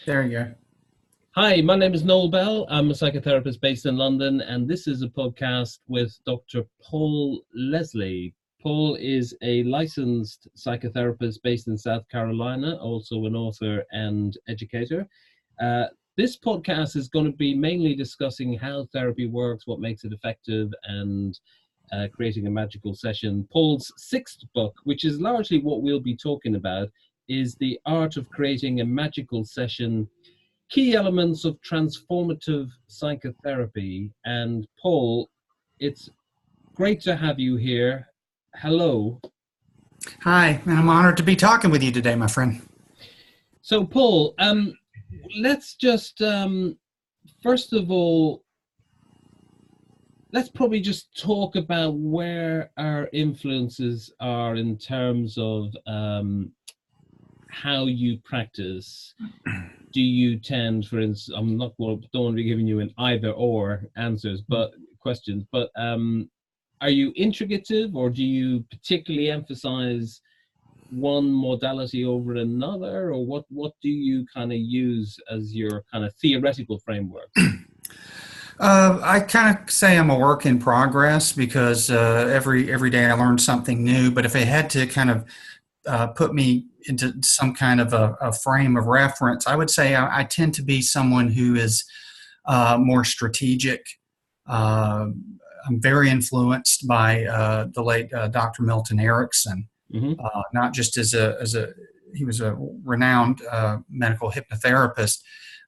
There you go. Hi, my name is Noel Bell. I'm a psychotherapist based in London, and this is a podcast with Dr. Paul Leslie. Paul is a licensed psychotherapist based in South Carolina, also an author and educator. Uh, this podcast is going to be mainly discussing how therapy works, what makes it effective, and creating a magical session. Paul's sixth book, which is largely what we'll be talking about, is The Art of Creating a Magical Session: Key Elements of Transformative Psychotherapy. And Paul, it's great to have you here. Hello. Hi, and I'm honored to be talking with you today, my friend. So, Paul, let's just first of all, let's probably just talk about where our influences are in terms of how you practice. Do you tend, for instance, I'm not don't want to be giving you an either or answers, but questions, but are you integrative, or do you particularly emphasize one modality over another, or what do you kind of use as your kind of theoretical framework? I kind of say I'm a work in progress because every day I learn something new. But if I had to kind of put me into some kind of a frame of reference, I would say I tend to be someone who is more strategic. I'm very influenced by the late Dr. Milton Erickson, Mm-hmm. not just as a he was a renowned medical hypnotherapist,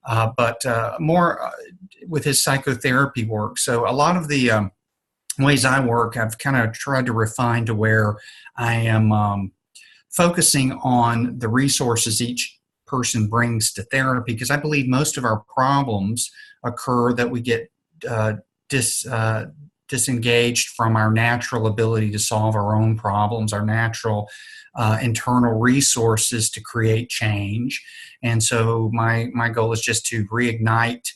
but more with his psychotherapy work. So a lot of the ways I work, I've kind of tried to refine to where I am focusing on the resources each person brings to therapy, because I believe most of our problems occur that we get disengaged from our natural ability to solve our own problems, our natural internal resources to create change. And so my goal is just to reignite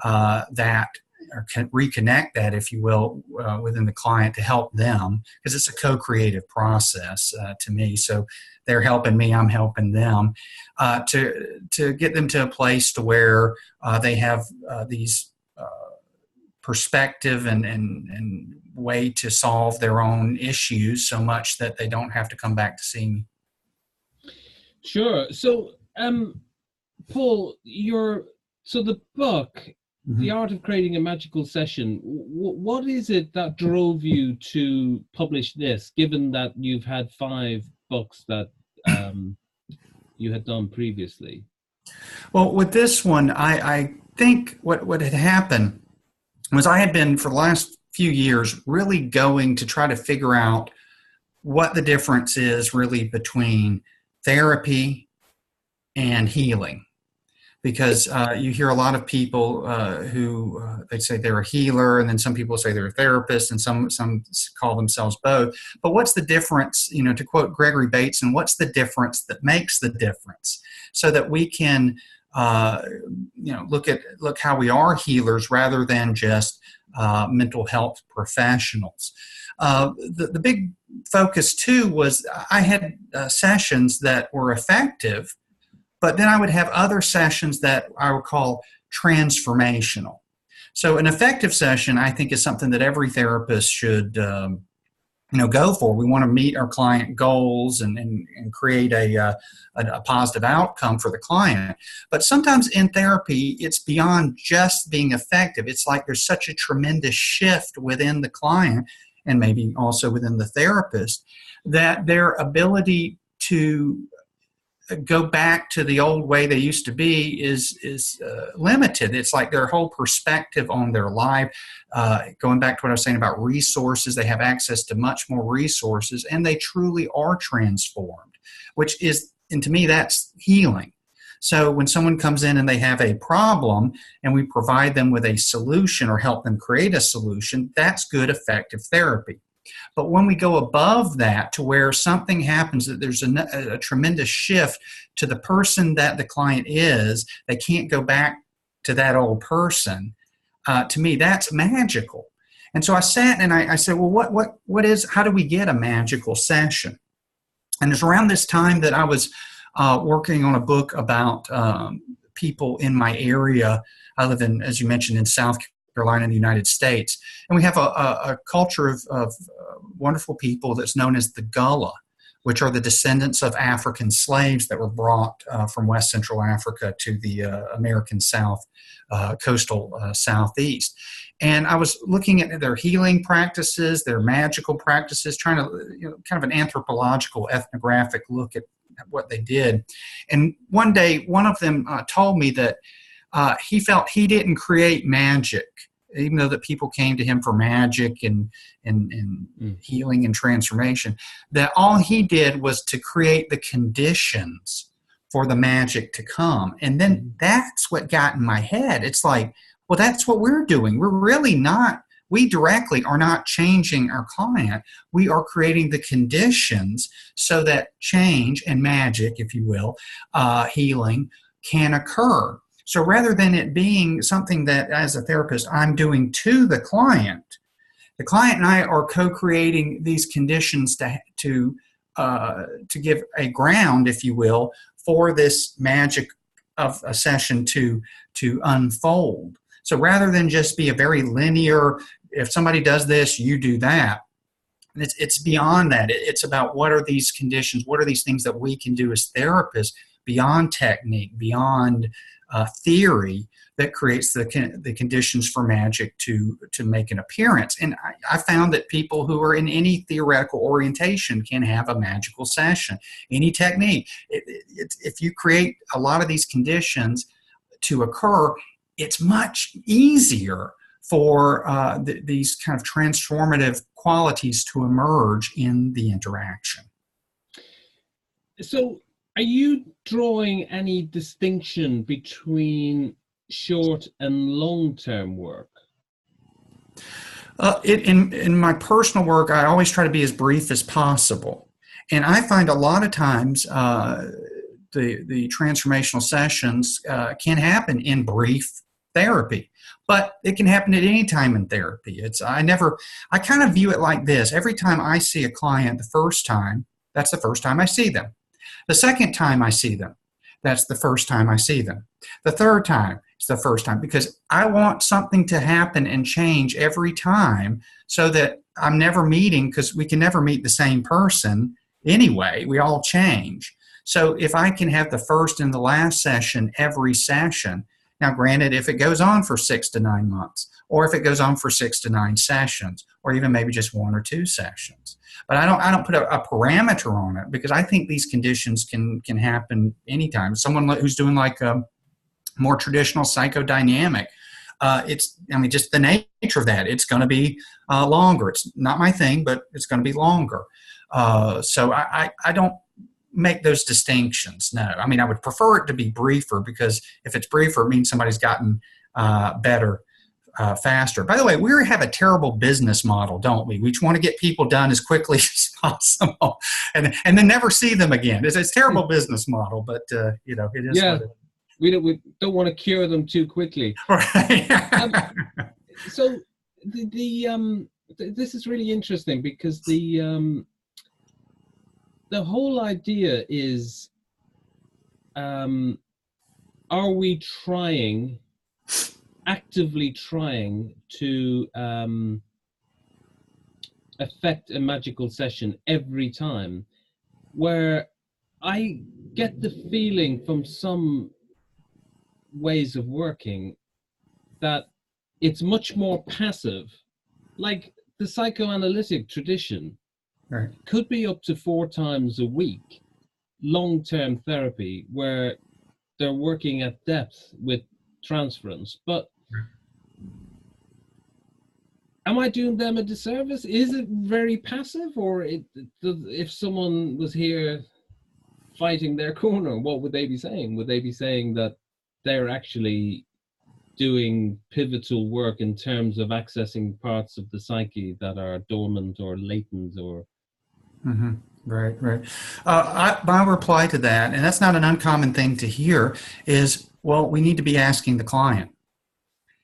that, or reconnect that, if you will, within the client to help them, because it's a co-creative process to me. So they're helping me, I'm helping them, to get them to a place to where they have these perspective and way to solve their own issues, so much that they don't have to come back to see me. Sure. So, Paul, the book, The Mm-hmm. Art of Creating a Magical Session, what is it that drove you to publish this, given that you've had five books that you had done previously? Well, with this one, I think what had happened was I had been, for the last few years, really going to try to figure out what the difference is really between therapy and healing. Because you hear a lot of people who they say they're a healer, and then some people say they're a therapist, and some call themselves both. But what's the difference? You know, to quote Gregory Bateson, what's the difference that makes the difference, so that we can look how we are healers rather than just mental health professionals. The big focus too was I had sessions that were effective, but then I would have other sessions that I would call transformational. So an effective session, I think, is something that every therapist should go for. We want to meet our client goals and create a positive outcome for the client. But sometimes in therapy, it's beyond just being effective. It's like there's such a tremendous shift within the client, and maybe also within the therapist, that their ability to go back to the old way they used to be is limited. It's like their whole perspective on their life, going back to what I was saying about resources, they have access to much more resources, and they truly are transformed, which is, and to me, that's healing. So when someone comes in and they have a problem and we provide them with a solution or help them create a solution, that's good, effective therapy. But when we go above that to where something happens, that there's a tremendous shift to the person that the client is, they can't go back to that old person. To me, that's magical. And so I sat and I said, well, how do we get a magical session? And it's around this time that I was working on a book about people in my area. I live in, as you mentioned, in South Carolina in the United States. And we have a culture of wonderful people that's known as the Gullah, which are the descendants of African slaves that were brought from West Central Africa to the American South, coastal Southeast. And I was looking at their healing practices, their magical practices, trying to, kind of an anthropological, ethnographic look at what they did. And one day, one of them told me that he felt he didn't create magic, even though that people came to him for magic and healing and transformation, that all he did was to create the conditions for the magic to come. And then that's what got in my head. It's like, well, that's what we're doing. We're really not, we directly are not changing our client. We are creating the conditions so that change and magic, if you will, healing can occur. So rather than it being something that, as a therapist, I'm doing to the client and I are co-creating these conditions to give a ground, if you will, for this magic of a session to unfold. So rather than just be a very linear, if somebody does this, you do that. It's beyond that. It's about what are these conditions, what are these things that we can do as therapists beyond technique, beyond theory, that creates the conditions for magic to make an appearance. And I found that people who are in any theoretical orientation can have a magical session. Any technique, if you create a lot of these conditions to occur, it's much easier for these kind of transformative qualities to emerge in the interaction. So, are you drawing any distinction between short and long-term work? In my personal work, I always try to be as brief as possible. And I find a lot of times the transformational sessions can happen in brief therapy, but it can happen at any time in therapy. I kind of view it like this. Every time I see a client the first time, that's the first time I see them. The second time I see them, that's the first time I see them. The third time, it's the first time, because I want something to happen and change every time so that I'm never meeting, because we can never meet the same person anyway. We all change. So if I can have the first and the last session every session, now granted, if it goes on for 6 to 9 months, or if it goes on for 6 to 9 sessions, or even maybe just 1 or 2 sessions. But I don't put a parameter on it, because I think these conditions can happen anytime. Someone who's doing like a more traditional psychodynamic, just the nature of that, it's going to be longer. It's not my thing, but it's going to be longer. So I don't make those distinctions. No, I would prefer it to be briefer, because if it's briefer, it means somebody's gotten better faster. By the way, we have a terrible business model, don't we? We just want to get people done as quickly as possible, and then never see them again. It's a terrible business model, but it is. Yeah, what it is. We don't want to cure them too quickly. Right. So this is really interesting, because the whole idea is, are we actively trying to affect a magical session every time? Where I get the feeling from some ways of working that it's much more passive, like the psychoanalytic tradition. Right. Could be up to 4 times a week, long-term therapy, where they're working at depth with transference. But am I doing them a disservice? Is it very passive? Or if someone was here fighting their corner, what would they be saying? Would they be saying that they're actually doing pivotal work in terms of accessing parts of the psyche that are dormant or latent or... Mm-hmm. Right. My reply to that, and that's not an uncommon thing to hear, is, well, we need to be asking the client.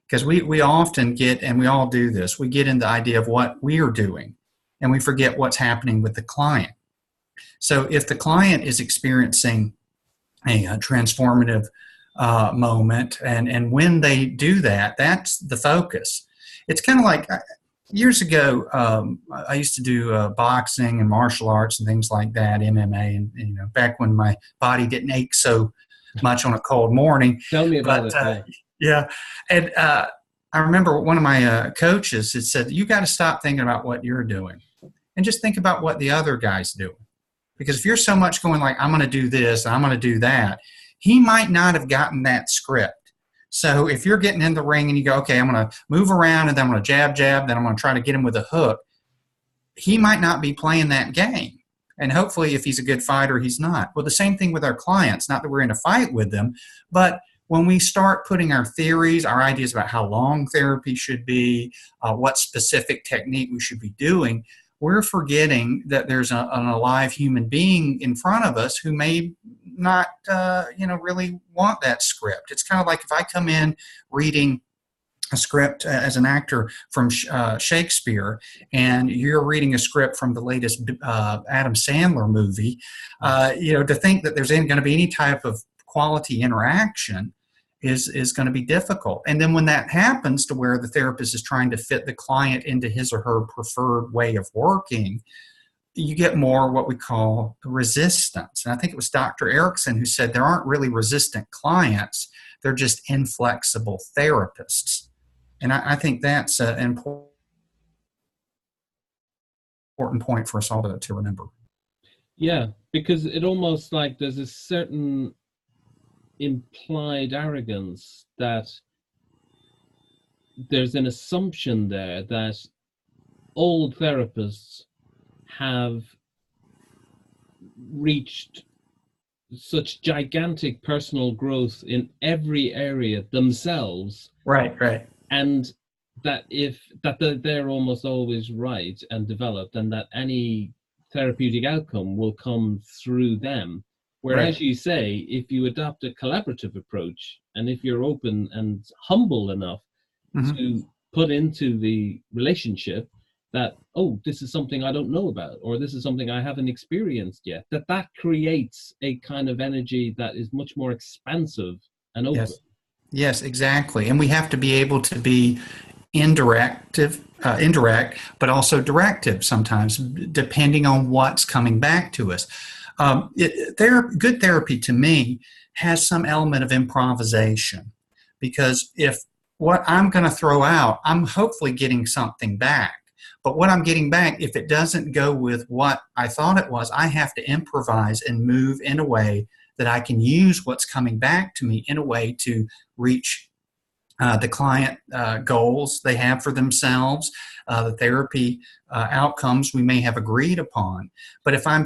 Because we often get, and we all do this, we get in the idea of what we are doing, and we forget what's happening with the client. So if the client is experiencing a transformative moment. And when they do that, that's the focus. It's kind of like years ago, I used to do boxing and martial arts and things like that, MMA, and back when my body didn't ache so much on a cold morning. Tell me about But it. yeah, and I remember one of my coaches had said, "You got to stop thinking about what you're doing, and just think about what the other guy's doing. Because if you're so much going like, I'm going to do this, I'm going to do that, he might not have gotten that script. So if you're getting in the ring and you go, okay, I'm going to move around and then I'm going to jab, then I'm going to try to get him with a hook, he might not be playing that game. And hopefully if he's a good fighter, he's not. Well, the same thing with our clients, not that we're in a fight with them, but when we start putting our theories, our ideas about how long therapy should be, what specific technique we should be doing, we're forgetting that there's an alive human being in front of us who may not, really want that script. It's kind of like if I come in reading a script as an actor from Shakespeare, and you're reading a script from the latest Adam Sandler movie, to think that there's going to be any type of quality interaction is going to be difficult. And then when that happens to where the therapist is trying to fit the client into his or her preferred way of working, you get more what we call resistance. And I think it was Dr. Erickson who said there aren't really resistant clients, they're just inflexible therapists. And I think that's an important point for us all to remember. Yeah, because it almost like there's a certain implied arrogance that there's an assumption there that all therapists have reached such gigantic personal growth in every area themselves. Right. And that they're almost always right and developed, and that any therapeutic outcome will come through them. Whereas right. You say, if you adopt a collaborative approach, and if you're open and humble enough to put into the relationship that, oh, this is something I don't know about, or this is something I haven't experienced yet, that creates a kind of energy that is much more expansive and open. Yes, exactly. And we have to be able to be indirect, but also directive sometimes, depending on what's coming back to us. Good therapy to me has some element of improvisation, because if what I'm going to throw out, I'm hopefully getting something back. But what I'm getting back, if it doesn't go with what I thought it was, I have to improvise and move in a way that I can use what's coming back to me in a way to reach the client goals they have for themselves, the therapy outcomes we may have agreed upon. But if I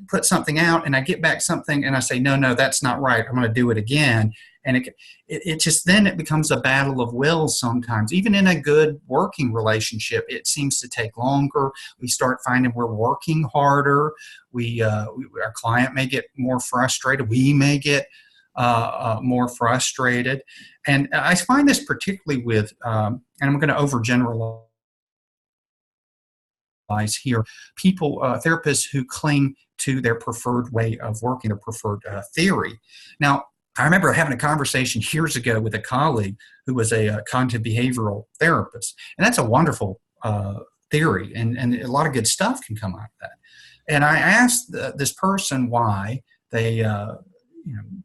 put something out and I get back something and I say, no, that's not right, I'm going to do it again. And it just, then it becomes a battle of wills sometimes. Even in a good working relationship, it seems to take longer. We start finding we're working harder. Our client may get more frustrated. We may get more frustrated. And I find this particularly with, and I'm going to overgeneralize here, people, therapists who cling to their preferred way of working, their preferred theory. Now, I remember having a conversation years ago with a colleague who was a cognitive behavioral therapist, and that's a wonderful theory, and a lot of good stuff can come out of that. And I asked this person why they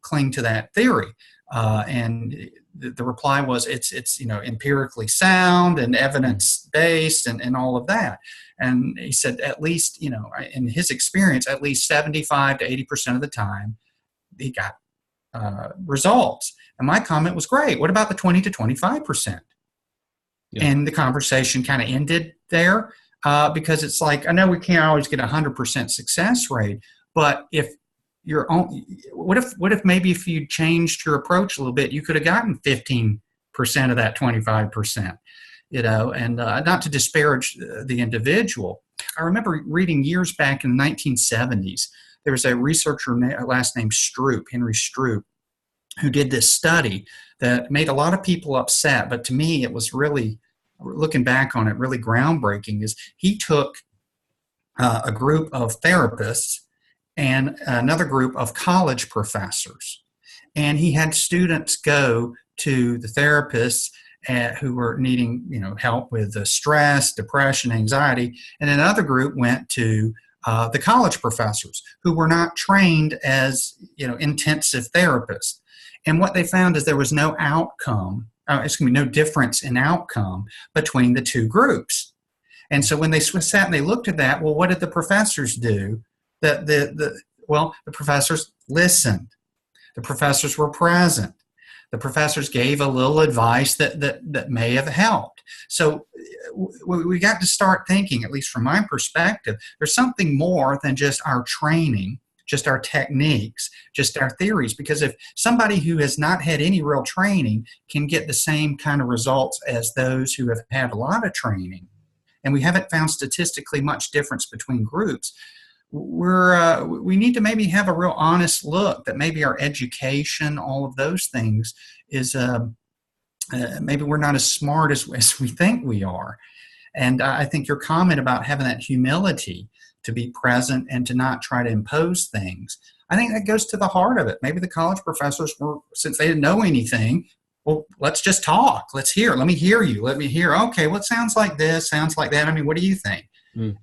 cling to that theory, and the reply was it's empirically sound and evidence based and all of that. And he said, at least in his experience, at least 75 to 80% of the time, he got results. And my comment was, great. What about the 20 to 25%? Yeah. And the conversation kind of ended there because it's like, I know we can't always get 100% success rate, but if what if maybe if you changed your approach a little bit, you could have gotten 15% of that 25%, and not to disparage the individual. I remember reading years back in the 1970s, there was a researcher last name Henry Stroop, who did this study that made a lot of people upset, but to me it was really, looking back on it, really groundbreaking. Is he took a group of therapists and another group of college professors, And he had students go to the therapists who were needing, help with stress, depression, anxiety, and another group went to the college professors who were not trained as, intensive therapists. And what they found is there was no no difference in outcome between the two groups. And so when they sat and they looked at that, well, what did the professors do? The professors listened. The professors were present. The professors gave a little advice that may have helped. So we got to start thinking, at least from my perspective, there's something more than just our training, just our techniques, just our theories. Because if somebody who has not had any real training can get the same kind of results as those who have had a lot of training, and we haven't found statistically much difference between groups, we need to maybe have a real honest look that maybe our education, all of those things, is maybe we're not as smart as we think we are. And I think your comment about having that humility to be present and to not try to impose things, I think that goes to the heart of it. Maybe the college professors were, since they didn't know anything, well, let's just talk. Let me hear you. Let me hear, okay, well, it sounds like this, sounds like that. I mean, what do you think?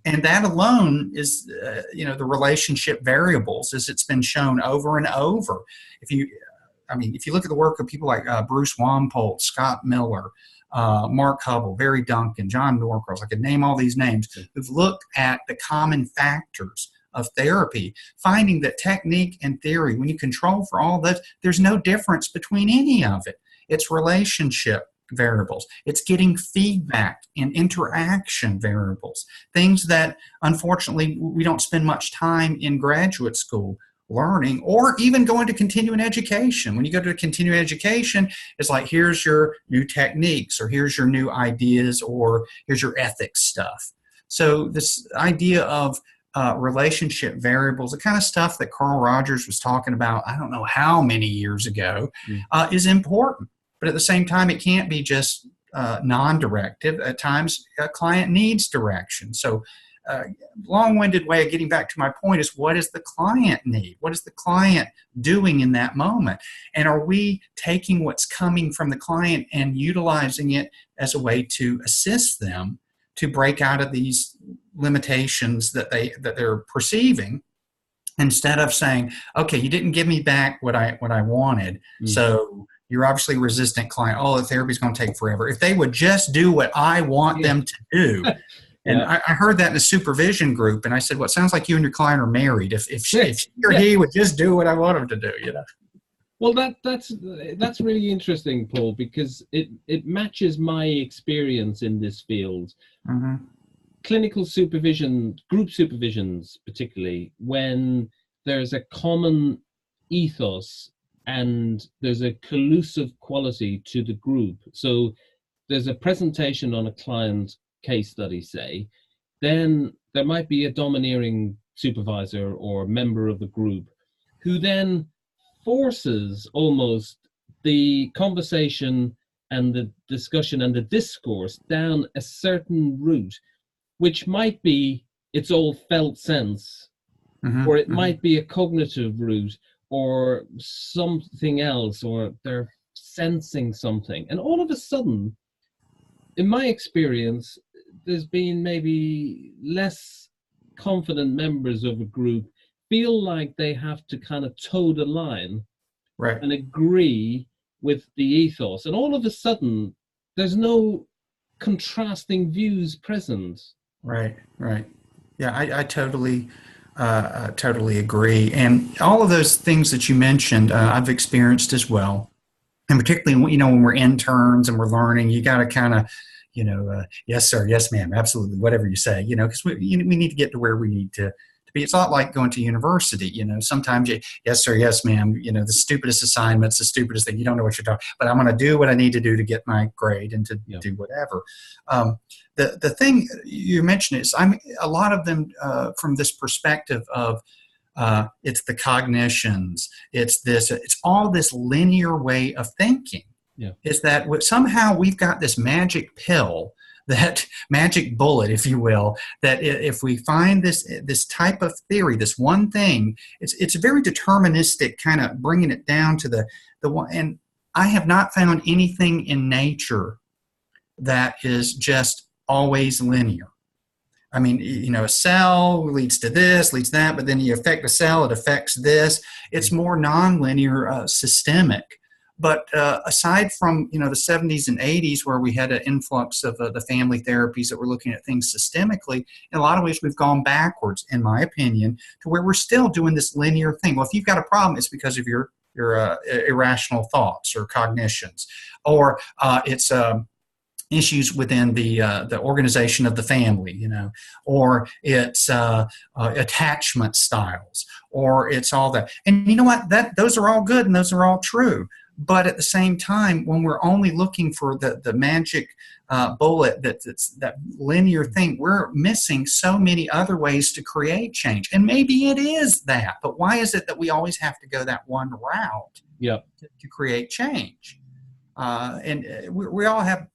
And that alone is, the relationship variables, as it's been shown over and over. If you look at the work of people like Bruce Wampold, Scott Miller, Mark Hubble, Barry Duncan, John Norcross, I could name all these names, who've looked at the common factors of therapy, finding that technique and theory, when you control for all that, there's no difference between any of it. It's relationship variables. It's getting feedback and interaction variables, things that unfortunately we don't spend much time in graduate school learning, or even going to continuing education. When you go to continuing education, it's like, here's your new techniques, or here's your new ideas, or here's your ethics stuff. So this idea of relationship variables, the kind of stuff that Carl Rogers was talking about, I don't know how many years ago, is important. But at the same time, it can't be just non-directive. At times, a client needs direction. So long-winded way of getting back to my point is, what does the client need? What is the client doing in that moment? And are we taking what's coming from the client and utilizing it as a way to assist them to break out of these limitations that they're perceiving, instead of saying, okay, you didn't give me back what I wanted, so you're obviously a resistant client. Oh, the therapy's going to take forever. If they would just do what I want them to do. And I heard that in a supervision group, and I said, well, it sounds like you and your client are married. If she or he would just do what I want them to do, Well, that's really interesting, Paul, because it matches my experience in this field. Mm-hmm. Clinical supervision, group supervisions particularly, when there's a common ethos and there's a collusive quality to the group. So there's a presentation on a client case study, say, then there might be a domineering supervisor or member of the group who then forces almost the conversation and the discussion and the discourse down a certain route, which might be its all felt sense, or it might be a cognitive route, or something else, or they're sensing something. And all of a sudden, in my experience, there's been maybe less confident members of a group feel like they have to kind of toe the line, right, and agree with the ethos. And all of a sudden, there's no contrasting views present. Right. Yeah, I totally agree. And all of those things that you mentioned, I've experienced as well. And particularly, when we're interns and we're learning, you got to kind of, yes, sir, yes, ma'am, absolutely, whatever you say, because we need to get to where we need to be. It's not like going to university, sometimes yes, sir, yes, ma'am, the stupidest assignments, the stupidest thing, you don't know what you're talking, but I'm going to do what I need to do to get my grade and to do whatever. The thing you mentioned is, a lot of them from this perspective of it's the cognitions, it's all this linear way of thinking. Yeah. Is that somehow we've got this magic pill that magic bullet, if you will, that if we find this type of theory, this one thing, it's very deterministic, kind of bringing it down to the one. And I have not found anything in nature that is just always linear. I mean, a cell leads to this, leads to that, but then you affect a cell, it affects this. It's more nonlinear, systemic. But aside from, the 70s and 80s, where we had an influx of the family therapies that were looking at things systemically, in a lot of ways we've gone backwards, in my opinion, to where we're still doing this linear thing. Well, if you've got a problem, it's because of your irrational thoughts or cognitions, or it's issues within the organization of the family, or it's attachment styles, or it's all that. And you know what? Those are all good and those are all true. But at the same time, when we're only looking for the magic bullet, that linear thing, we're missing so many other ways to create change. And maybe it is that, but why is it that we always have to go that one route to create change? And we all have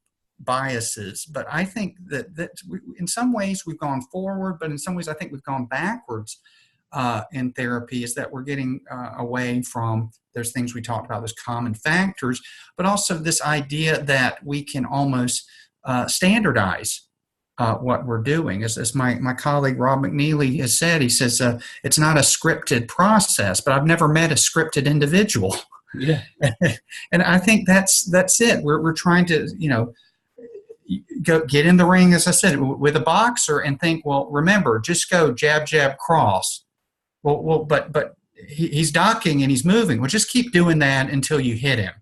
biases, but I think that in some ways we've gone forward, but in some ways I think we've gone backwards in therapy, is that we're getting away from those things we talked about, those common factors, but also this idea that we can almost standardize what we're doing. As my colleague Rob McNeely has said, he says it's not a scripted process, but I've never met a scripted individual. Yeah. And I think that's it. We're trying to, go get in the ring, as I said, with a boxer and think, well, remember, just go jab, jab, cross. Well, but he's ducking and he's moving. Well, just keep doing that until you hit him.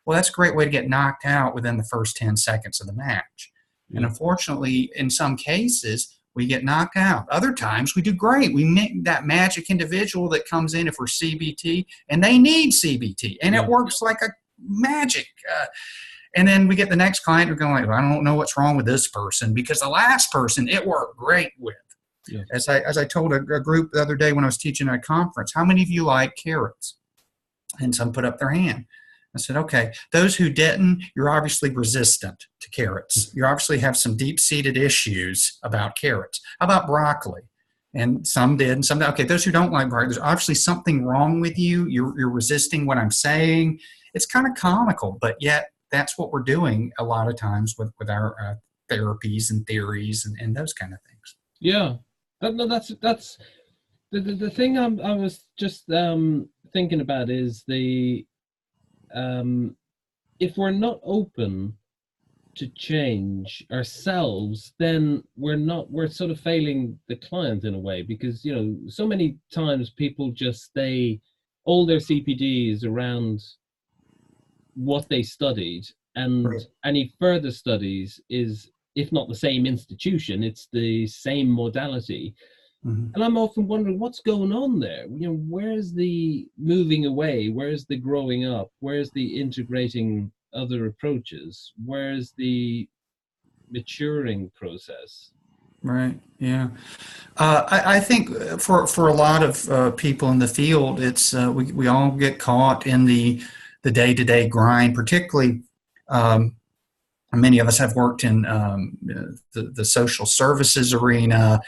Well, that's a great way to get knocked out within the first 10 seconds of the match. Yeah. And unfortunately, in some cases, we get knocked out. Other times, we do great. We make that magic individual that comes in if we're CBT, and they need CBT, and it works like a magic. And then we get the next client who's going like, well, I don't know what's wrong with this person, because the last person it worked great with. Yeah. As I told a group the other day when I was teaching at a conference, how many of you like carrots? And some put up their hand. I said, okay, those who didn't, you're obviously resistant to carrots. You obviously have some deep-seated issues about carrots. How about broccoli? And some did, and some didn't. Okay, those who don't like broccoli, there's obviously something wrong with you. You're resisting what I'm saying. It's kind of comical, but yet that's what we're doing a lot of times with our therapies and theories and those kind of things. Yeah, no, that's the thing I was just thinking about is the if we're not open to change ourselves, then we're sort of failing the client in a way, because so many times people just stay all their CPDs around what they studied, and right. Any further studies is, if not the same institution, it's the same modality. Mm-hmm. And I'm often wondering what's going on there. Where's the moving away? Where's the growing up? Where's the integrating other approaches? Where's the maturing process? Right. Yeah. I think for a lot of people in the field, it's we all get caught in the day-to-day grind, particularly many of us have worked in the social services arena,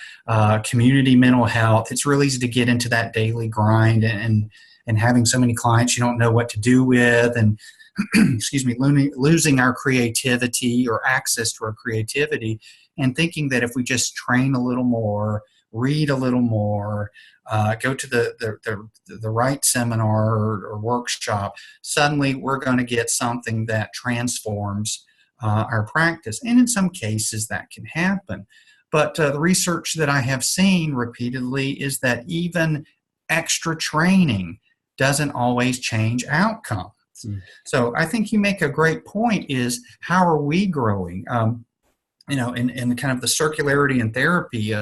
community mental health. It's really easy to get into that daily grind and having so many clients you don't know what to do with, and excuse me, losing our creativity or access to our creativity, and thinking that if we just train a little more, read a little more, go to the right seminar or workshop, suddenly we're going to get something that transforms our practice. And in some cases that can happen. But the research that I have seen repeatedly is that even extra training doesn't always change outcomes. Mm. So I think you make a great point, is how are we growing? In kind of the circularity in therapy,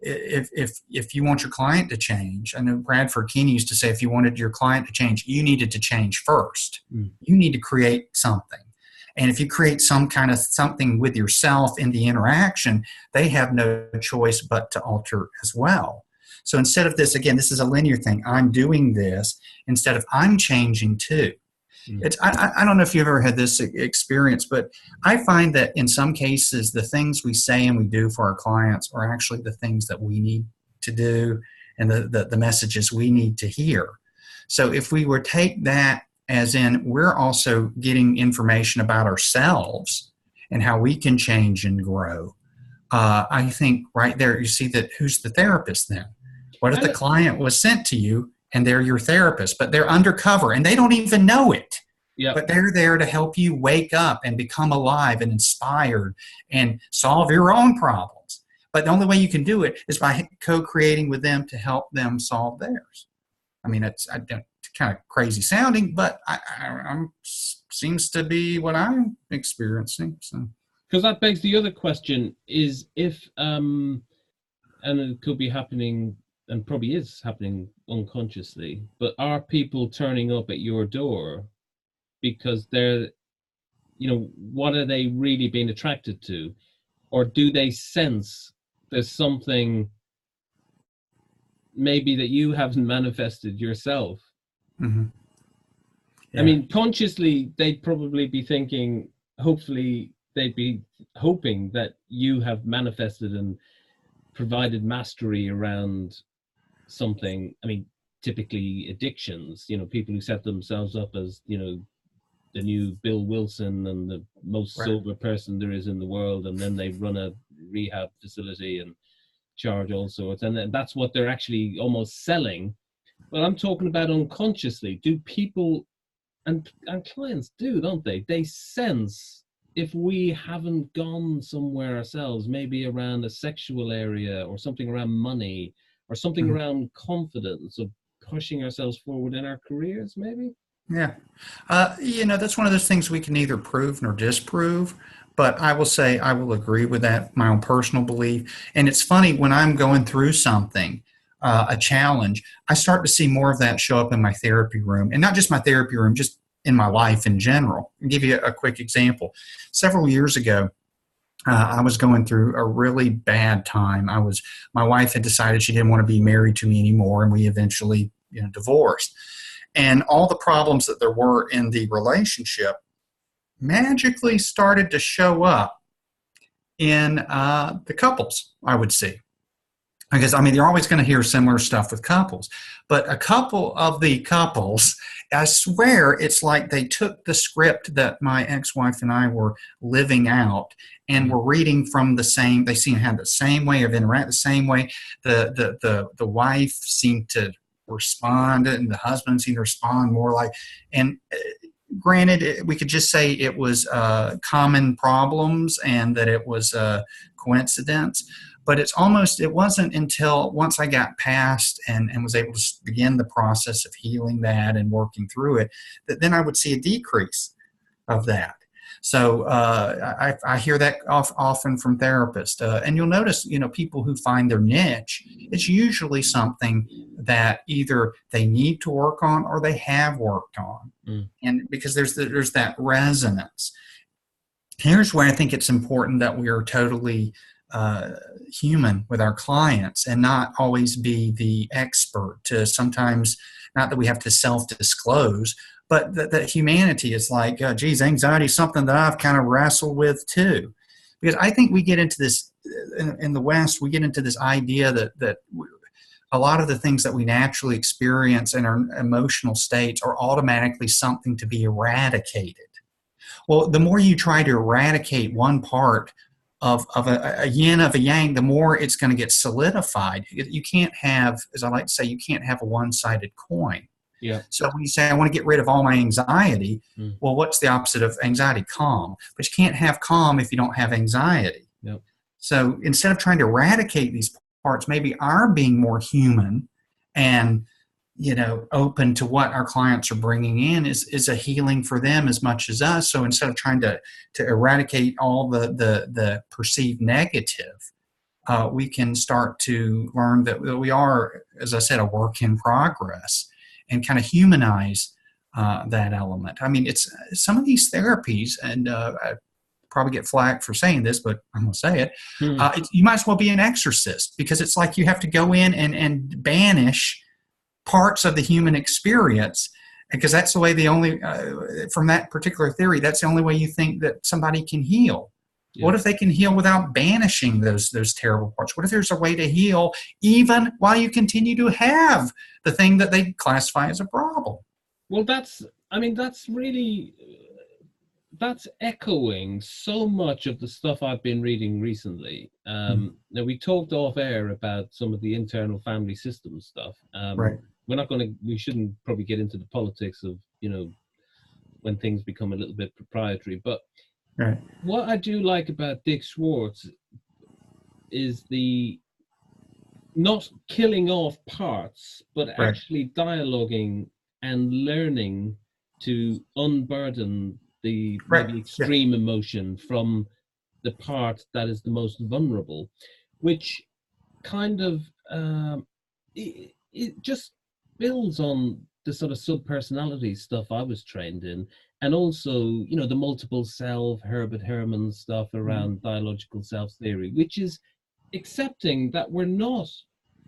if you want your client to change, I know Bradford Keeney used to say, if you wanted your client to change, you needed to change first. Mm. You need to create something. And if you create some kind of something with yourself in the interaction, they have no choice but to alter as well. So instead of this, again, this is a linear thing. I'm doing this instead of I'm changing too. Mm. I don't know if you've ever had this experience, but I find that in some cases, the things we say and we do for our clients are actually the things that we need to do and the messages we need to hear. So if we were take that as in we're also getting information about ourselves and how we can change and grow, I think right there you see that who's the therapist then? What if the client was sent to you and they're your therapist, but they're undercover and they don't even know it? Yeah. But they're there to help you wake up and become alive and inspired and solve your own problems. But the only way you can do it is by co-creating with them to help them solve theirs. I mean, it's kind of crazy sounding, but I'm seems to be what I'm experiencing. So. Because that begs the other question: is if and it could be happening, and probably is happening unconsciously, but are people turning up at your door because they're, what are they really being attracted to? Or do they sense there's something maybe that you haven't manifested yourself? Mm-hmm. Yeah. I mean, consciously, they'd probably be thinking, hopefully, they'd be hoping that you have manifested and provided mastery around something. I mean, typically addictions, people who set themselves up as, the new Bill Wilson and the most sober person there is in the world, and then they run a rehab facility and charge all sorts, and that's what they're actually almost selling. Well, I'm talking about unconsciously. Do people and clients do, don't they? They sense if we haven't gone somewhere ourselves, maybe around a sexual area or something around money or something around confidence of pushing ourselves forward in our careers, maybe? Yeah. That's one of those things we can neither prove nor disprove. But I will say I will agree with that, my own personal belief. And it's funny, when I'm going through something, a challenge, I start to see more of that show up in my therapy room. And not just my therapy room, just in my life in general. I'll give you a quick example. Several years ago, I was going through a really bad time. My wife had decided she didn't want to be married to me anymore, and we eventually divorced. And all the problems that there were in the relationship magically started to show up in the couples, I would see. Because, you're always going to hear similar stuff with couples. But a couple of the couples, I swear it's like they took the script that my ex-wife and I were living out and were reading from the same, they seemed to have the same way of interacting, the same way the wife seemed to respond and the husband seemed to respond more like, and granted, we could just say it was common problems and that it was a coincidence. But it wasn't until once I got past and was able to begin the process of healing that and working through it, that then I would see a decrease of that. So I hear that often from therapists. And you'll notice, people who find their niche, it's usually something that either they need to work on or they have worked on. And because there's that resonance. Here's where I think it's important that we are totally human with our clients and not always be the expert. To sometimes, not that we have to self-disclose, but that humanity is like, geez, anxiety is something that I've kind of wrestled with too. Because I think we get into this, in the West, we get into this idea that a lot of the things that we naturally experience in our emotional states are automatically something to be eradicated. Well, the more you try to eradicate one part of a yin of a yang, the more it's going to get solidified. You can't have, as I like to say, you can't have a one-sided coin. Yeah. So when you say, I want to get rid of all my anxiety, well, what's the opposite of anxiety? Calm. But you can't have calm if you don't have anxiety. Yep. So instead of trying to eradicate these parts, maybe our being more human and open to what our clients are bringing in is a healing for them as much as us. So instead of trying to eradicate all the perceived negative, we can start to learn that we are, as I said, a work in progress and kind of humanize that element. It's some of these therapies, and I probably get flack for saying this, but I'm going to say it. You might as well be an exorcist, because it's like you have to go in and banish parts of the human experience Because that's the way from that particular theory, that's the only way you think that somebody can heal. Yeah. What if they can heal without banishing those terrible parts? What if there's a way to heal even while you continue to have the thing that they classify as a problem? Well, that's echoing so much of the stuff I've been reading recently. Now, we talked off air about some of the internal family system stuff. Right. We shouldn't probably get into the politics of, when things become a little bit proprietary. But right. What I do like about Dick Schwartz is the not killing off parts, but right. actually dialoguing and learning to unburden the right. maybe extreme emotion from the part that is the most vulnerable, which kind of it just builds on the sort of subpersonality stuff I was trained in, and also the multiple self, Herbert Herman stuff around dialogical self theory, which is accepting that we're not,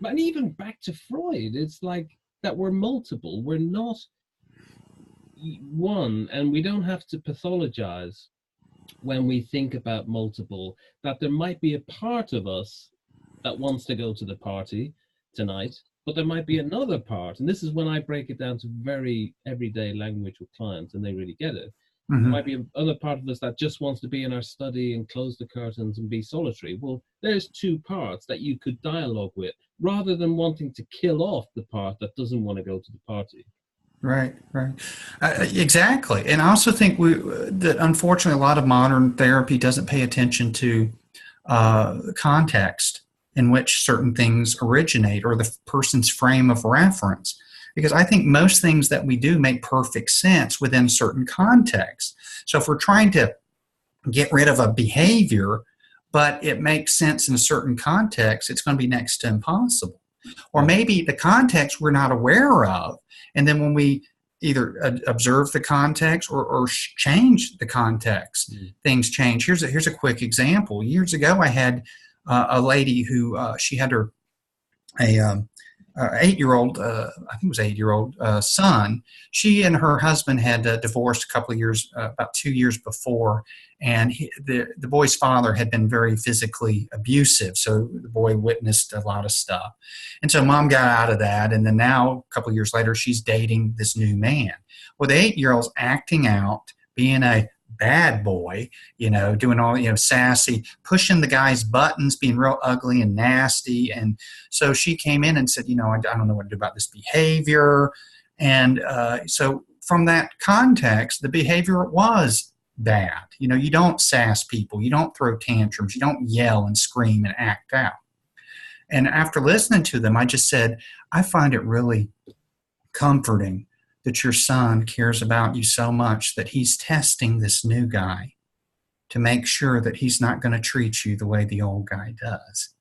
and even back to Freud, it's like that we're multiple, we're not one, and we don't have to pathologize when we think about multiple, that there might be a part of us that wants to go to the party tonight, but there might be another part, and this is when I break it down to very everyday language with clients and they really get it. There might be another part of us that just wants to be in our study and close the curtains and be solitary. Well, there's two parts that you could dialogue with, rather than wanting to kill off the part that doesn't want to go to the party. Right. Exactly. And I also think that unfortunately a lot of modern therapy doesn't pay attention to the context in which certain things originate, or the person's frame of reference. Because I think most things that we do make perfect sense within certain contexts. So if we're trying to get rid of a behavior, but it makes sense in a certain context, it's going to be next to impossible. Or maybe the context we're not aware of, and then when we either observe the context or change the context, things change. Here's a quick example. Years ago, I had a lady who she had her 8-year-old, I think it was 8-year-old son. She and her husband had divorced a couple of years, about 2 years before, and the boy's father had been very physically abusive, so the boy witnessed a lot of stuff. And so mom got out of that, and then now, a couple of years later, she's dating this new man. Well, the 8-year-old's acting out, being a bad boy, doing all, sassy, pushing the guy's buttons, being real ugly and nasty. And so she came in and said, I don't know what to do about this behavior. And so from that context, the behavior was bad. You don't sass people, you don't throw tantrums, you don't yell and scream and act out. And after listening to them, I just said, I find it really comforting that your son cares about you so much that he's testing this new guy to make sure that he's not going to treat you the way the old guy does.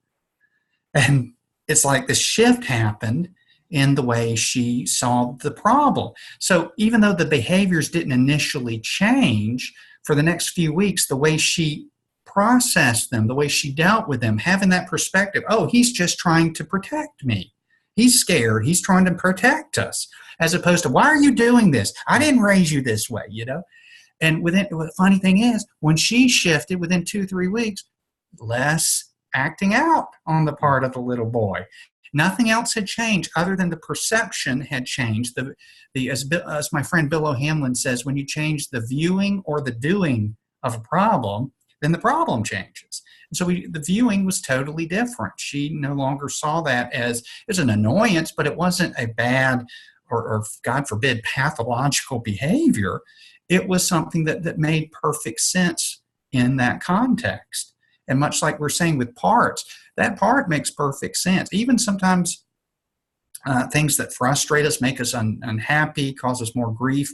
And it's like the shift happened in the way she solved the problem. So even though the behaviors didn't initially change, for the next few weeks, the way she processed them, the way she dealt with them, having that perspective, oh, he's just trying to protect me. He's scared. He's trying to protect us. As opposed to, why are you doing this? I didn't raise you this way, And the funny thing is, when she shifted within 2-3 weeks, less acting out on the part of the little boy. Nothing else had changed other than the perception had changed. As my friend Bill O'Hanlon says, when you change the viewing or the doing of a problem, then the problem changes. And so the viewing was totally different. She no longer saw that as an annoyance, but it wasn't a bad or God forbid, pathological behavior. It was something that made perfect sense in that context. And much like we're saying with parts, that part makes perfect sense. Even sometimes things that frustrate us, make us unhappy, cause us more grief,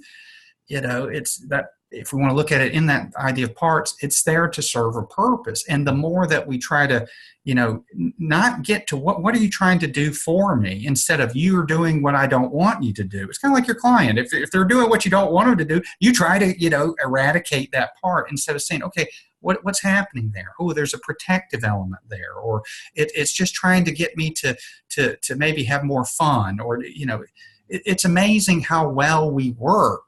it's that if we want to look at it in that idea of parts, it's there to serve a purpose. And the more that we try to, not get to what are you trying to do for me, instead of you're doing what I don't want you to do. It's kind of like your client. If they're doing what you don't want them to do, you try to, eradicate that part instead of saying, okay, what's happening there? Oh, there's a protective element there, or it's just trying to get me to maybe have more fun, or, it's amazing how well we work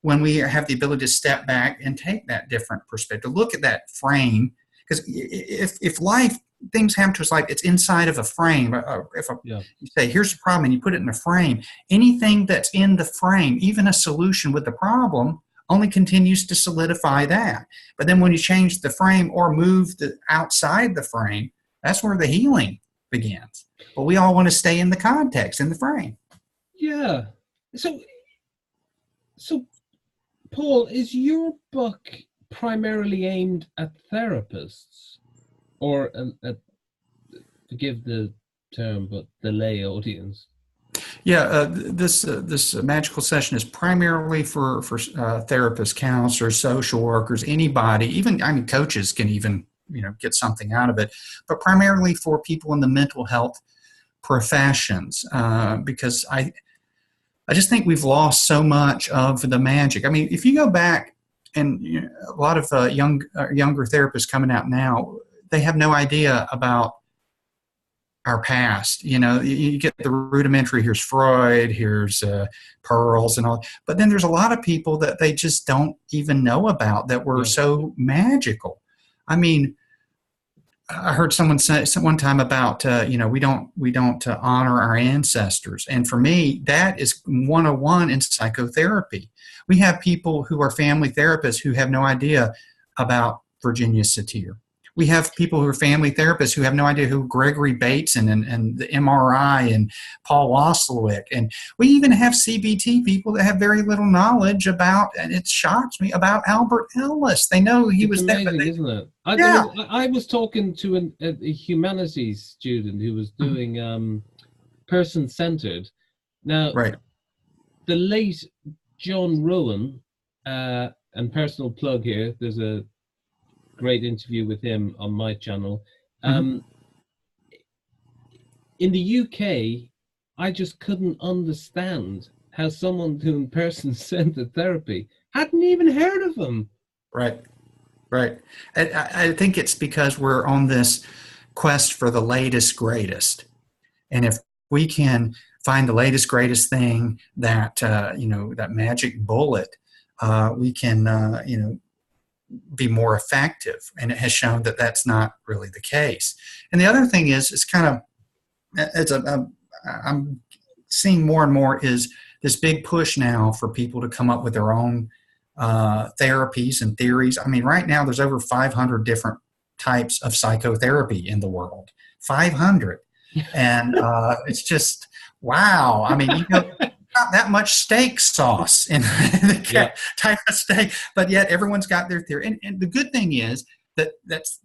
when we have the ability to step back and take that different perspective, look at that frame. Because if life, things happen to us like it's inside of a frame. You say, here's the problem, and you put it in a frame, anything that's in the frame, even a solution with the problem, only continues to solidify that. But then when you change the frame or move outside the frame, that's where the healing begins. But we all want to stay in the context, in the frame. Yeah. So Paul, is your book primarily aimed at therapists, or forgive the term, but the lay audience? Yeah, this magical session is primarily for therapists, counselors, social workers, anybody, even coaches can even get something out of it, but primarily for people in the mental health professions, because I just think we've lost so much of the magic. I mean, if you go back, and a lot of younger therapists coming out now, they have no idea about our past. You get the rudimentary, here's Freud, here's Pearls and all, but then there's a lot of people that they just don't even know about that were so magical. I mean, I heard someone say one time about, we don't honor our ancestors. And for me, that is 101 in psychotherapy. We have people who are family therapists who have no idea about Virginia Satir. We have people who are family therapists who have no idea who Gregory Bateson and the MRI and Paul Wasilewicz. And we even have CBT people that have very little knowledge about, and it shocks me, about Albert Ellis. They know he was there. Amazing, isn't it? I was talking to a humanities student who was doing person-centered. Now, the late John Rowan, and personal plug here, there's a great interview with him on my channel. In the UK, I just couldn't understand how someone doing person-centered therapy hadn't even heard of him. Right. I think it's because we're on this quest for the latest, greatest. And if we can find the latest, greatest thing, that, that magic bullet, we can, be more effective. And it has shown that that's not really the case. And the other thing is, I'm seeing more and more is this big push now for people to come up with their own therapies and theories. I mean, right now there's over 500 different types of psychotherapy in the world. 500. And it's just, wow. I mean, not that much steak sauce in the type of steak, but yet everyone's got their theory. And the good thing is that's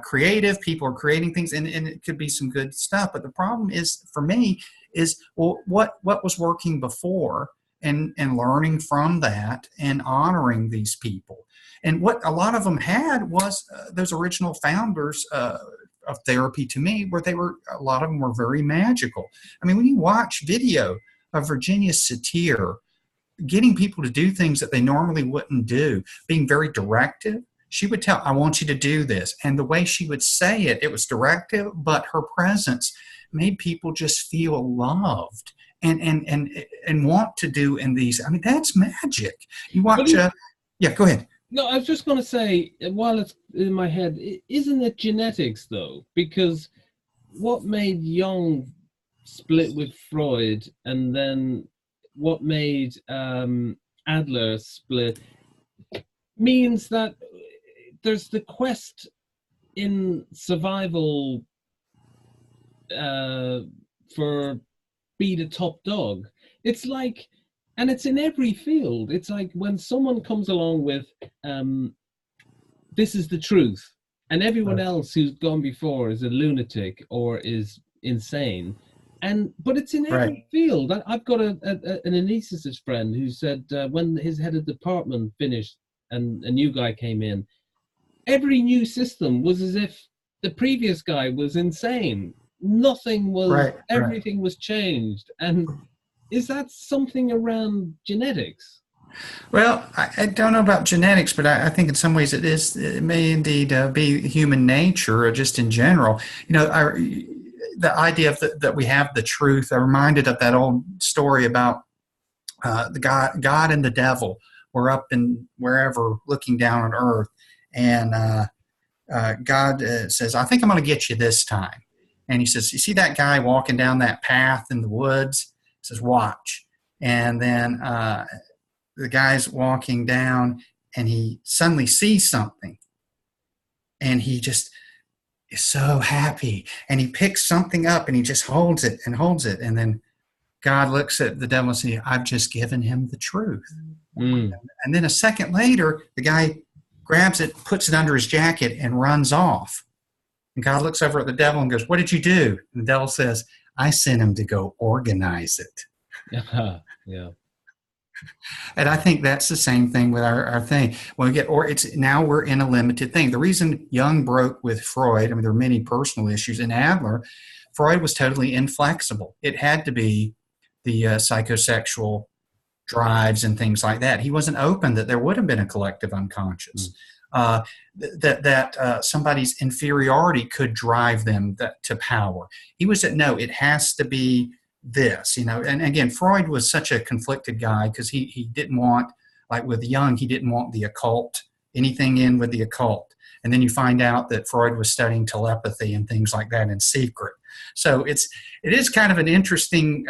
creative. People are creating things, and it could be some good stuff. But the problem is, for me, is, well, what was working before, and learning from that and honoring these people. And what a lot of them had was those original founders of therapy, to me, where a lot of them were very magical. I mean, when you watch video of Virginia Satir getting people to do things that they normally wouldn't do, being very directive. She would tell, I want you to do this. And the way she would say it, it was directive, but her presence made people just feel loved and want to do in these. I mean, that's magic. You watch, go ahead. No, I was just going to say, while it's in my head, isn't it genetics, though? Because what made Jung split with Freud, and then what made Adler split, means that there's the quest in survival for be the top dog. It's like, and it's in every field. It's like when someone comes along with this is the truth, and everyone else who's gone before is a lunatic or is insane. But it's in every field. I've got an anesthetist friend who said when his head of department finished and a new guy came in, every new system was as if the previous guy was insane. Nothing was, everything was changed. And is that something around genetics? Well, I don't know about genetics, but I think in some ways it may indeed be human nature, or just in general. the idea of that we have the truth. I'm reminded of that old story about the God and the devil were up in wherever looking down on earth, and God says, "I think I'm going to get you this time." And he says, "You see that guy walking down that path in the woods?" He says, "Watch." And then the guy's walking down, and he suddenly sees something, and he just is so happy, and he picks something up, and he just holds it and holds it, and then God looks at the devil and says, "I've just given him the truth." Mm. And then a second later, the guy grabs it, puts it under his jacket, and runs off. And God looks over at the devil and goes, "What did you do?" And the devil says, "I sent him to go organize it." Yeah. And I think that's the same thing with our thing. When we get, or it's now we're in a limited thing. The reason Jung broke with Freud, I mean, there are many personal issues in Adler. Freud was totally inflexible. It had to be the psychosexual drives and things like that. He wasn't open that there would have been a collective unconscious, that somebody's inferiority could drive them to power. He was at, no, it has to be this, and again, Freud was such a conflicted guy because he didn't want, like with Jung, he didn't want the occult, anything in with the occult. And then you find out that Freud was studying telepathy and things like that in secret. So it is kind of an interesting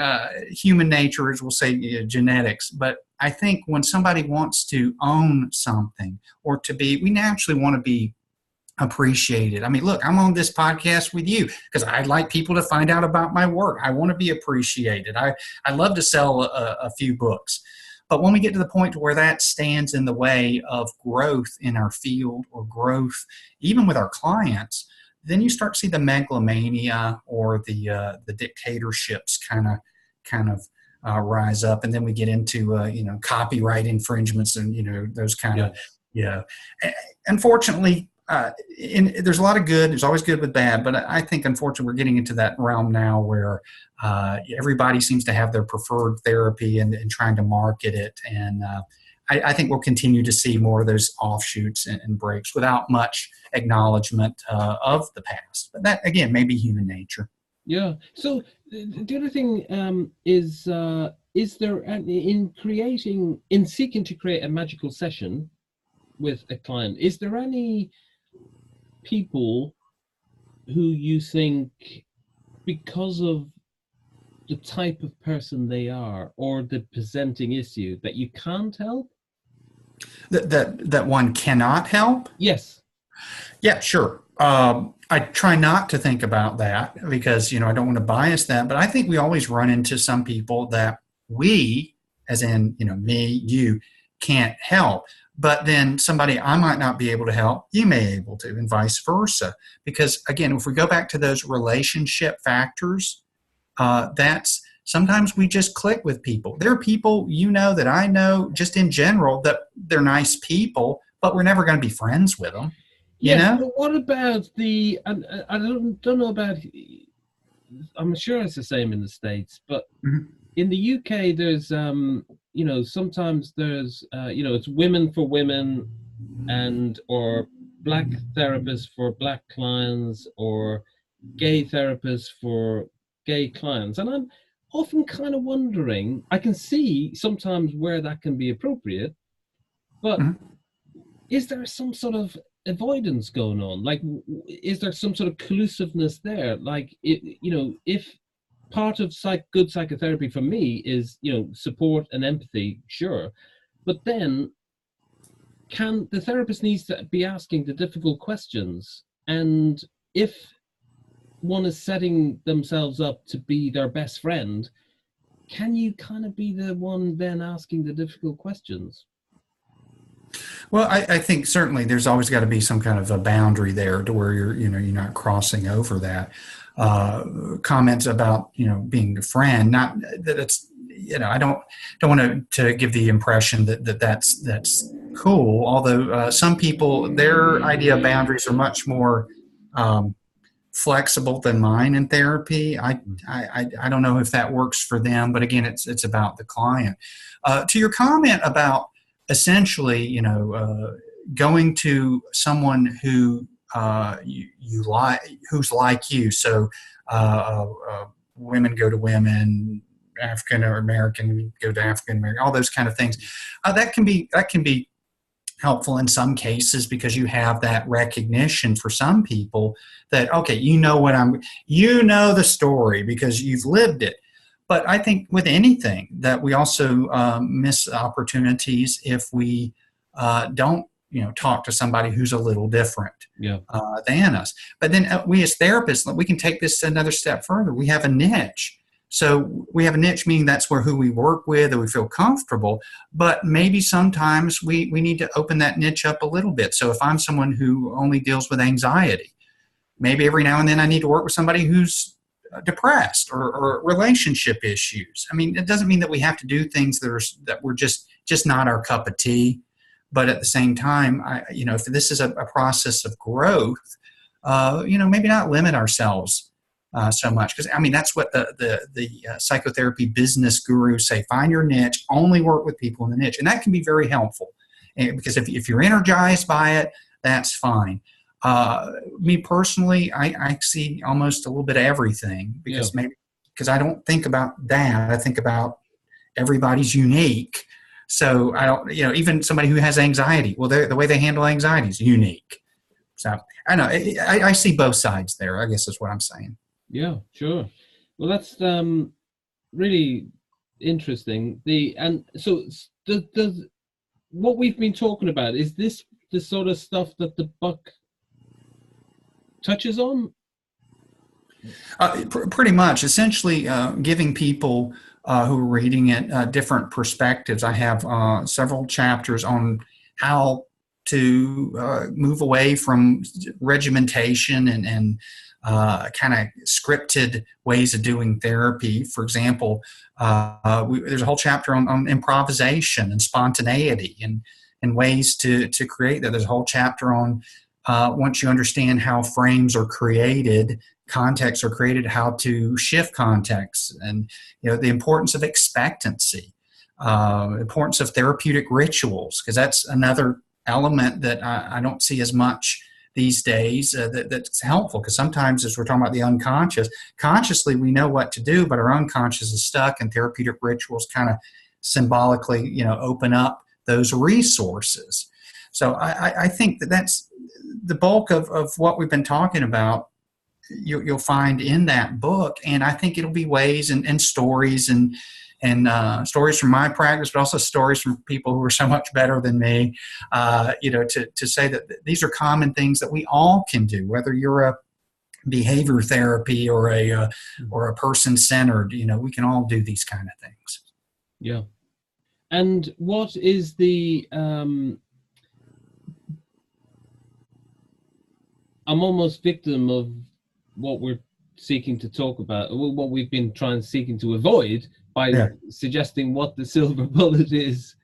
human nature, as we'll say, genetics. But I think when somebody wants to own something or we naturally want to be appreciated. I mean, look, I'm on this podcast with you because I'd like people to find out about my work. I want to be appreciated. I love to sell a few books. But when we get to the point where that stands in the way of growth in our field or growth even with our clients, then you start to see the megalomania or the dictatorships kind of rise up, and then we get into copyright infringements and those kind of Unfortunately, there's a lot of good. There's always good with bad, but I think unfortunately we're getting into that realm now where everybody seems to have their preferred therapy and trying to market it, and I think we'll continue to see more of those offshoots and breaks without much acknowledgement of the past. But that, again, may be human nature. Yeah. So the other thing is there in seeking to create a magical session with a client, is there any people who you think, because of the type of person they are or the presenting issue, that you can't help? That one cannot help? Yes. Yeah, sure. I try not to think about that because, I don't want to bias that, but I think we always run into some people that we, as in, me, you, can't help. But then somebody I might not be able to help, you may be able to, and vice versa. Because, again, if we go back to those relationship factors, that's sometimes we just click with people. There are people that I know just in general that they're nice people, but we're never going to be friends with them. Yes, but what about I don't know about, I'm sure it's the same in the States, but in the UK there's, sometimes there's, it's women for women or black therapists for black clients or gay therapists for gay clients. And I'm often kind of wondering, I can see sometimes where that can be appropriate, but is there some sort of avoidance going on? Like, is there some sort of collusiveness there? Like, if part of good psychotherapy for me is, support and empathy, sure, but then the therapist needs to be asking the difficult questions, and if one is setting themselves up to be their best friend, can you kind of be the one then asking the difficult questions? Well, I think certainly there's always got to be some kind of a boundary there to where you're not crossing over that. Comments about being a friend, not that it's I don't want to give the impression that's cool. Although some people, their idea of boundaries are much more flexible than mine in therapy. I don't know if that works for them, but again, it's about the client. To your comment about essentially, going to someone who you like, who's like you. So women go to women, African or American go to African American, all those kind of things. That can be helpful in some cases because you have that recognition for some people that, okay, you know the story because you've lived it. But I think with anything that we also miss opportunities if we don't, talk to somebody who's a little different than us. But then we as therapists, we can take this another step further. We have a niche. So we have a niche, meaning that's who we work with or we feel comfortable, but maybe sometimes we need to open that niche up a little bit. So if I'm someone who only deals with anxiety, maybe every now and then I need to work with somebody who's depressed or relationship issues. I mean, it doesn't mean that we have to do things that were just not our cup of tea, but at the same time, if this is a process of growth, maybe not limit ourselves so much, because that's what the psychotherapy business gurus say. Find your niche, only work with people in the niche, and that can be very helpful. Because if you're energized by it, that's fine. Me personally, I see almost a little bit of everything because I don't think about that. I think about everybody's unique. So I don't, even somebody who has anxiety, well, the way they handle anxiety is unique. So I know I see both sides there, I guess is what I'm saying. Yeah, sure. Well, that's really interesting. So does what we've been talking about, is this the sort of stuff that the book touches on? Pretty much. Essentially, giving people who are reading it different perspectives. I have several chapters on how to move away from regimentation and kind of scripted ways of doing therapy. For example, there's a whole chapter on improvisation and spontaneity and ways to create that. There's a whole chapter on once you understand how frames are created, contexts are created, how to shift contexts, and the importance of expectancy, importance of therapeutic rituals, because that's another element that I don't see as much these days that's helpful, because sometimes as we're talking about the unconscious, consciously we know what to do, but our unconscious is stuck, and therapeutic rituals kind of symbolically open up those resources. So I think that's the bulk of what we've been talking about. You'll find in that book, and I think it'll be ways and stories and stories from my practice, but also stories from people who are so much better than me, to say that these are common things that we all can do, whether you're a behavior therapy or a person-centered, we can all do these kind of things. Yeah. And what is the, I'm almost victim of what we're seeking to talk about, what we've been seeking to avoid by suggesting what the silver bullet is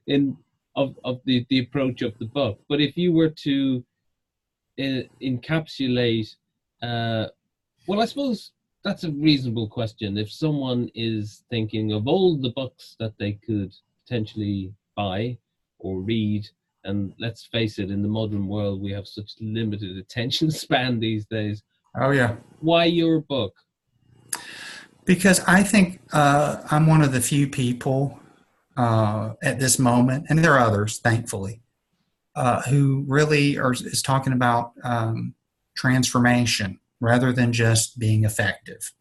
of the approach of the book. But if you were to encapsulate, well, I suppose that's a reasonable question. If someone is thinking of all the books that they could potentially buy or read, and let's face it, in the modern world, we have such limited attention span these days. Oh, yeah. Why your book? Because I think I'm one of the few people at this moment, and there are others, thankfully, who really is talking about transformation rather than just being effective,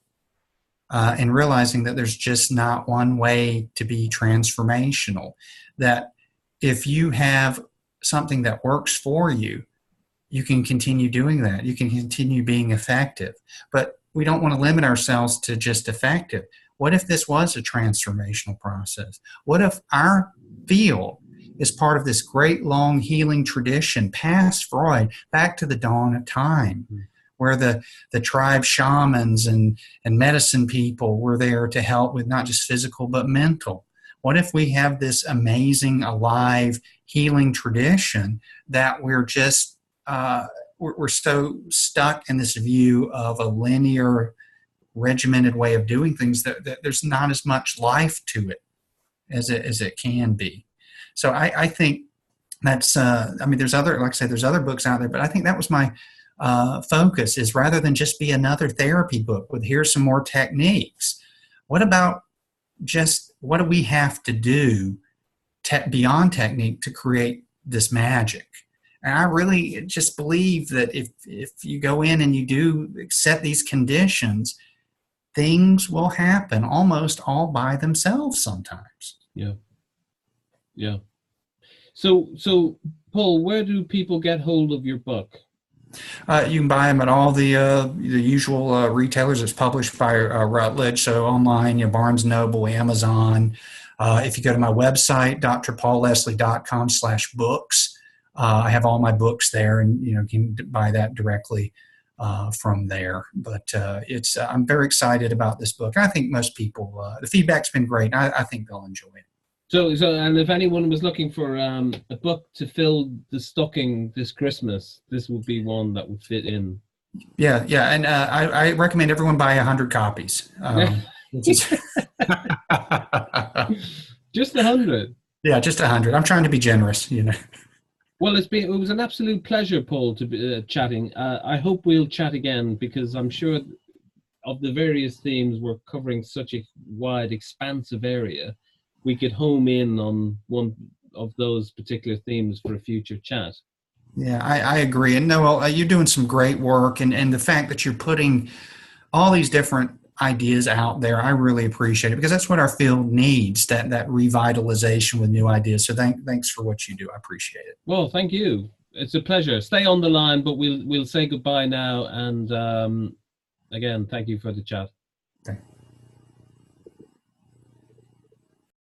and realizing that there's just not one way to be transformational, that if you have something that works for you, you can continue doing that. You can continue being effective. But we don't want to limit ourselves to just effective. What if this was a transformational process? What if our field is part of this great long healing tradition past Freud, back to the dawn of time, where the tribe shamans and medicine people were there to help with not just physical but mental? What if we have this amazing, alive, healing tradition that we're just we're so stuck in this view of a linear, regimented way of doing things that there's not as much life to it as it can be. So I think that's there's other, like I said, there's other books out there, but I think that was my focus is rather than just be another therapy book with here's some more techniques. What about just what do we have to do beyond technique to create this magic? And I really just believe that if you go in and you do set these conditions, things will happen almost all by themselves sometimes. Yeah. Yeah. So Paul, where do people get hold of your book? You can buy them at all the usual retailers. It's published by Routledge, so online, Barnes & Noble, Amazon. If you go to my website, drpaulleslie.com/books, I have all my books there, and you can buy that directly from there. But I'm very excited about this book. I think most people, the feedback's been great. I think they'll enjoy it. So, and if anyone was looking for a book to fill the stocking this Christmas, this would be one that would fit in. Yeah, and I recommend everyone buy 100 copies. Just 100. Yeah, just 100. I'm trying to be generous, Well, it was an absolute pleasure, Paul, to be chatting. I hope we'll chat again, because I'm sure of the various themes we're covering such a wide, expansive area. We could home in on one of those particular themes for a future chat. Yeah, I agree. And Noel, you're doing some great work, and the fact that you're putting all these different ideas out there, I really appreciate it, because that's what our field needs, that revitalization with new ideas. So thanks for what you do. I appreciate it. Well, thank you. It's a pleasure. Stay on the line, but we'll say goodbye now. And again, thank you for the chat. Okay.